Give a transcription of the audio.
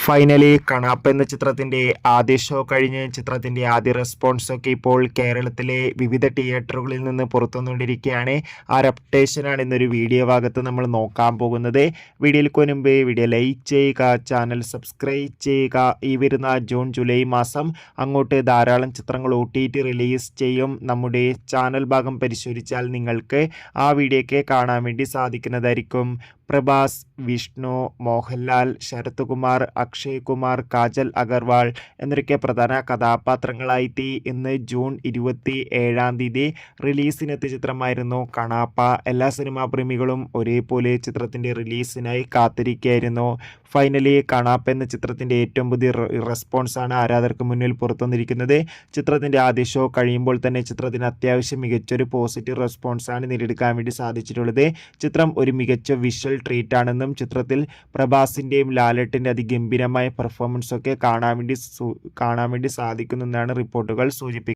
Finally കണാപ്പ് എന്ന ചിത്രത്തിന്റെ ആദ്യ ഷോ കഴിഞ്ഞ് ചിത്രത്തിന്റെ ആദ്യ റെസ്പോൺസ് ഒക്കെ ഇപ്പോൾ കേരളത്തിലെ വിവിധ തിയേറ്ററുകളിൽ നിന്ന് പുറത്തുവന്നുകൊണ്ടിരിക്കുകയാണ്. ആ ഒരു അപ്ഡേഷനാണ് ഇന്നൊരു വീഡിയോ ഭാഗത്ത് നമ്മൾ നോക്കാൻ പോകുന്നത്. വീഡിയോയ്ക്ക് മുൻപ് വീഡിയോ ലൈക്ക് ചെയ്യുക, ചാനൽ സബ്സ്ക്രൈബ് ചെയ്യുക. ഈ വരുന്ന ജൂൺ ജൂലൈ മാസം അങ്ങോട്ട് ധാരാളം ചിത്രങ്ങൾ OTT റിലീസ് ചെയ്യും. നമ്മുടെ ചാനൽ ഭാഗം പരിശോധിച്ചാൽ നിങ്ങൾക്ക് ആ വീഡിയോയ്ക്ക് കാണാൻ വേണ്ടി സാധിക്കുന്നതായിരിക്കും. പ്രഭാസ്, വിഷ്ണു, മോഹൻലാൽ, ശരത് കുമാർ, അക്ഷയ് കുമാർ, കാജൽ അഗർവാൾ എന്നൊക്കെ പ്രധാന കഥാപാത്രങ്ങളായിട്ട് ഇന്ന് ജൂൺ 27 റിലീസിനെത്തിയ ചിത്രമായിരുന്നു കണാപ്പ. എല്ലാ സിനിമാ പ്രേമികളും ഒരേപോലെ ചിത്രത്തിൻ്റെ റിലീസിനായി കാത്തിരിക്കുകയായിരുന്നു. ഫൈനലി കണാപ്പ എന്ന ചിത്രത്തിൻ്റെ ഏറ്റവും പുതിയ റെസ്പോൺസാണ് ആരാധകർക്ക് മുന്നിൽ പുറത്തുവന്നിരിക്കുന്നത്. ചിത്രത്തിൻ്റെ ആദ്യ ഷോ കഴിയുമ്പോൾ തന്നെ ചിത്രത്തിന് അത്യാവശ്യം മികച്ചൊരു പോസിറ്റീവ് റെസ്പോൺസാണ് നേടിയെടുക്കാൻ വേണ്ടി സാധിച്ചിട്ടുള്ളത്. ചിത്രം ഒരു മികച്ച വിഷ്വൽ ട്രീറ്റ് ആണെന്നും ചിത്രത്തിൽ പ്രഭാസിൻ്റെയും ലാലേട്ടൻ്റെ അതിഗംഭീരമായ പെർഫോമൻസ് ഒക്കെ കാണാൻ വേണ്ടി സാധിക്കുന്നെന്നാണ് റിപ്പോർട്ടുകൾ സൂചിപ്പിക്കുന്നത്.